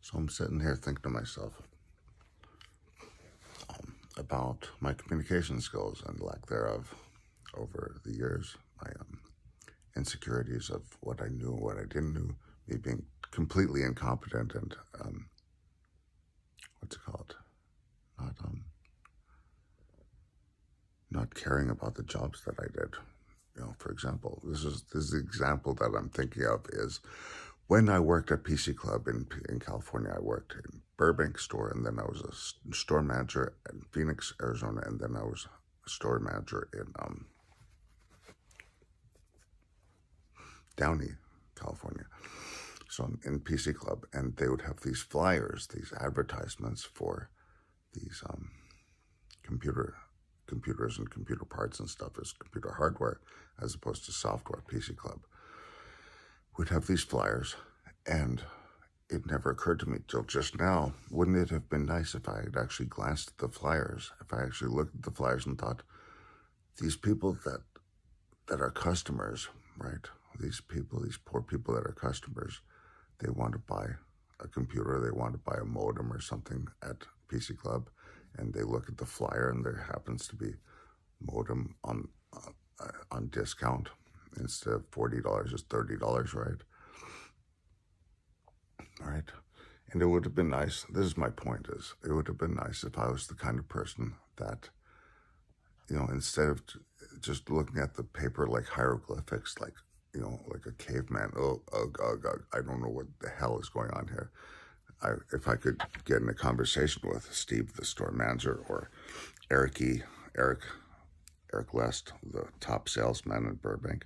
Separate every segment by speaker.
Speaker 1: So I'm sitting here thinking to myself about my communication skills and lack thereof over the years, my insecurities of what I knew and what I didn't know, me being completely incompetent and, what's it called, not, not caring about the jobs that I did. You know, for example, this is the example that I'm thinking of is when I worked at PC Club in California. I worked in Burbank store, and then I was a store manager in Phoenix, Arizona, and then I was a store manager in Downey, California. So I'm in PC Club, and they would have these flyers, these advertisements for these computers and computer parts and stuff as computer hardware as opposed to software. PC Club would have these flyers, and it never occurred to me till just now, wouldn't it have been nice if I had actually glanced at the flyers, if I actually looked at the flyers and thought, these people that are customers, right? These people, these poor people that are customers, they want to buy a computer, they want to buy a modem or something at PC Club, and they look at the flyer and there happens to be modem on discount. Instead of $40, it's $30, right? Right? And it would have been nice, this is my point, is it would have been nice if I was the kind of person that, you know, instead of just looking at the paper like hieroglyphics, like, you know, like a caveman, I don't know what the hell is going on here. If I could get in a conversation with Steve, the store manager, or Eric Lest, the top salesman in Burbank,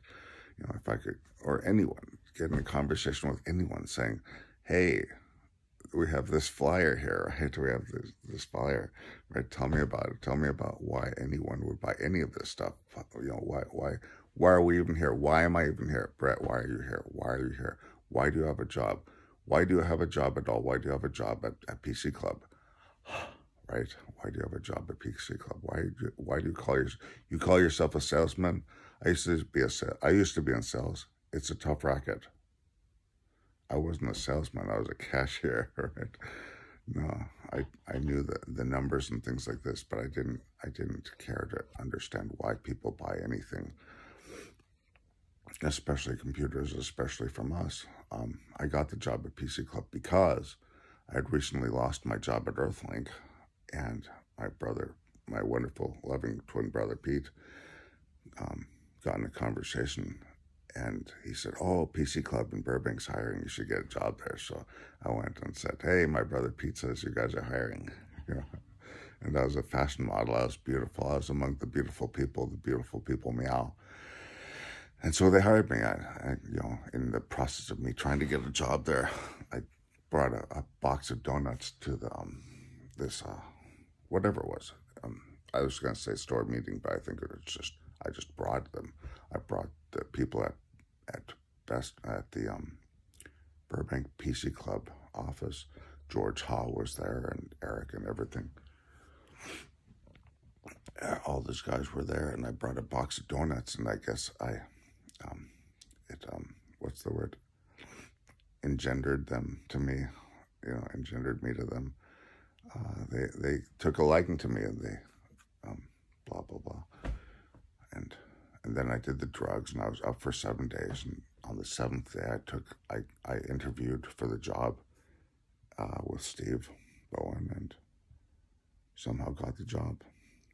Speaker 1: you know, if I could, or anyone, get in a conversation with anyone saying, hey, we have this flyer here, right? We have this flyer, right? Tell me about it. Tell me about why anyone would buy any of this stuff. You know, why are we even here? Why am I even here? Bret, why are you here? Why are you here? Why do you have a job? Why do you have a job at all? Why do you have a job at PC Club? Right? Why do you have a job at PC Club? Why do you call yourself a salesman? I used to be in sales. It's a tough racket. I wasn't a salesman. I was a cashier, right? No, I knew the numbers and things like this, but I didn't care to understand why people buy anything, especially computers, especially from us. I got the job at PC Club because I had recently lost my job at Earthlink, and my brother, my wonderful, loving twin brother, Pete, got in a conversation, and he said, oh, PC Club in Burbank's hiring, you should get a job there. So I went and said, hey, my brother Pete says you guys are hiring. You know? And I was a fashion model. I was beautiful. I was among the beautiful people meow. And so they hired me. I you know, in the process of me trying to get a job there, I brought a box of donuts to the whatever it was. I was going to say store meeting, but I think it was just, I just brought them. I brought the people at the Burbank PC Club office. George Hall was there, and Eric and everything. All those guys were there, and I brought a box of donuts, and I guess what's the word? Engendered them to me, you know, engendered me to them. They took a liking to me, and they, blah, blah, blah. And then I did the drugs, and I was up for 7 days, and on the 7th day I interviewed for the job with Steve Bowen, and somehow got the job.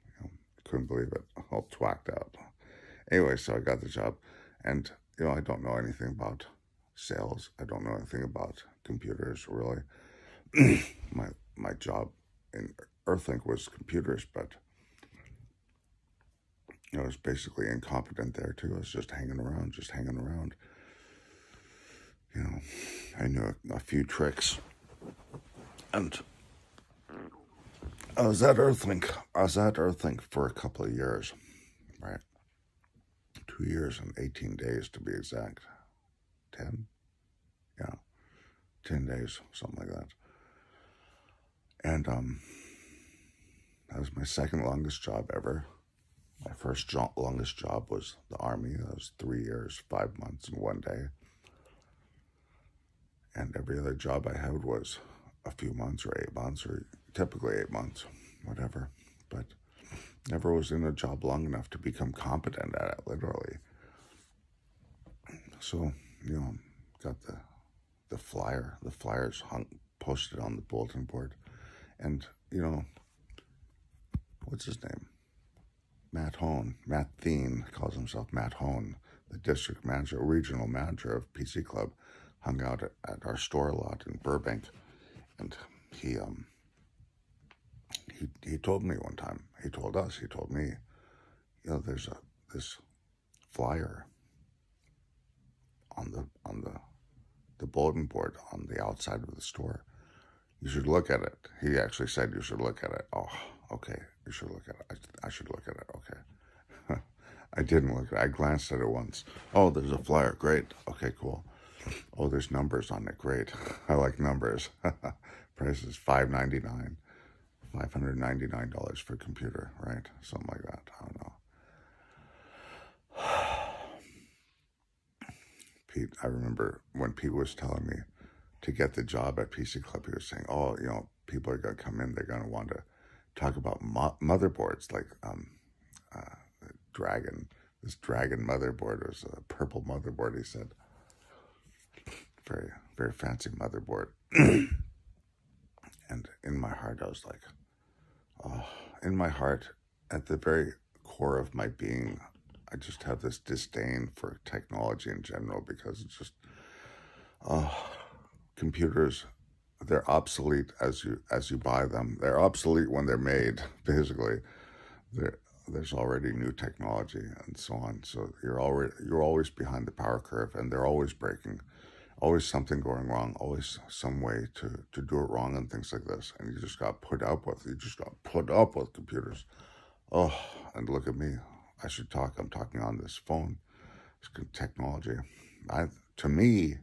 Speaker 1: You know, couldn't believe it, all twacked out. Anyway, so I got the job, and, you know, I don't know anything about sales. I don't know anything about computers, really. My job in Earthlink was computers, but I was basically incompetent there too. I was just hanging around. You know, I knew a few tricks, and I was at Earthlink for a couple of years, right? 2 years and 18 days to be exact. 10? Yeah, 10 days, something like that. And that was my second longest job ever. My first longest job was the Army. That was 3 years, 5 months, and 1 day. And every other job I had was a few months or 8 months, or typically 8 months, whatever. But never was in a job long enough to become competent at it, literally. So, got the flyer. The flyer's posted on the bulletin board. And, what's his name? Matt Thien calls himself Matt Hone, the district manager, regional manager of PC Club, hung out at our store a lot in Burbank. And he told me one time, he told me, there's this flyer on the bulletin board on the outside of the store. You should look at it. He actually said you should look at it. Oh, okay, you should look at it. I should look at it, okay. I didn't look at it. I glanced at it once. Oh, there's a flyer. Great. Okay, cool. Oh, there's numbers on it. Great. I like numbers. Price is $599. $599 for a computer, right? Something like that. I don't know. Pete, I remember when Pete was telling me to get the job at PC Club, he was saying, oh, people are going to come in, they're going to want to talk about motherboards, like this Dragon motherboard was a purple motherboard, he said. Very, very fancy motherboard. And in my heart, I was like, oh, in my heart, at the very core of my being, I just have this disdain for technology in general, because it's just, computers, they're obsolete as you buy them. They're obsolete when they're made, basically. There's already new technology and so on. So you're always behind the power curve, and they're always breaking. Always something going wrong, always some way to do it wrong and things like this. And you just got put up with. You just got put up with computers. Oh, and look at me. I should talk. I'm talking on this phone. It's good technology. To me,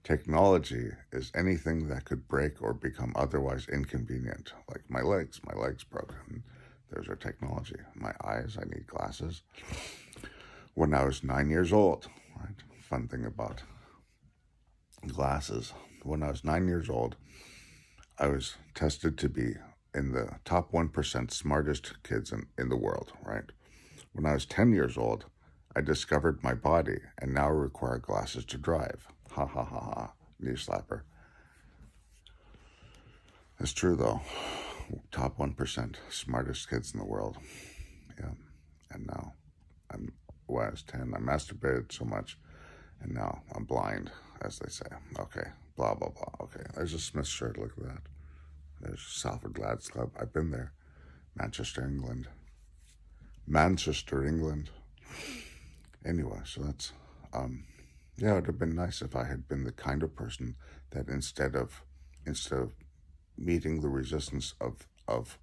Speaker 1: technology is anything that could break or become otherwise inconvenient. Like my legs broke, and there's our technology. My eyes, I need glasses. When I was 9 years old, right? Fun thing about glasses. When I was 9 years old, I was tested to be in the top 1% smartest kids in the world, right? When I was 10 years old, I discovered my body and now require glasses to drive. Ha ha ha ha. Knee slapper. It's true though. Top 1% smartest kids in the world. Yeah. And now when I was 10, I masturbated so much, and now I'm blind, as they say. Okay, blah, blah, blah. Okay, there's a Smith shirt, look at that. There's Salford Lads Club. I've been there. Manchester, England. Anyway, so that's, it would have been nice if I had been the kind of person that instead of meeting the resistance of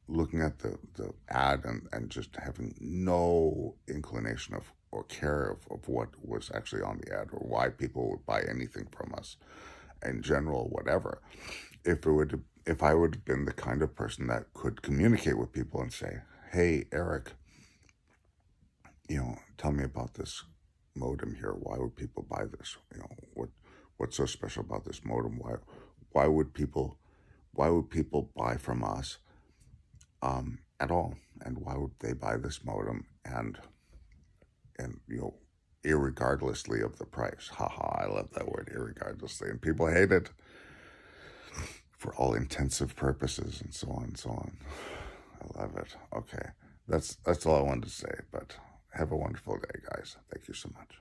Speaker 1: looking at the ad and just having no inclination or care of what was actually on the ad, or why people would buy anything from us in general, whatever. If I would have been the kind of person that could communicate with people and say, hey, Eric, tell me about this modem here. Why would people buy this? What's so special about this modem? Why would people buy from us at all? And why would they buy this modem? And irregardlessly of the price. Haha, I love that word, irregardlessly. And people hate it for all intensive purposes and so on and so on. I love it. Okay, that's all I wanted to say, but have a wonderful day, guys. Thank you so much.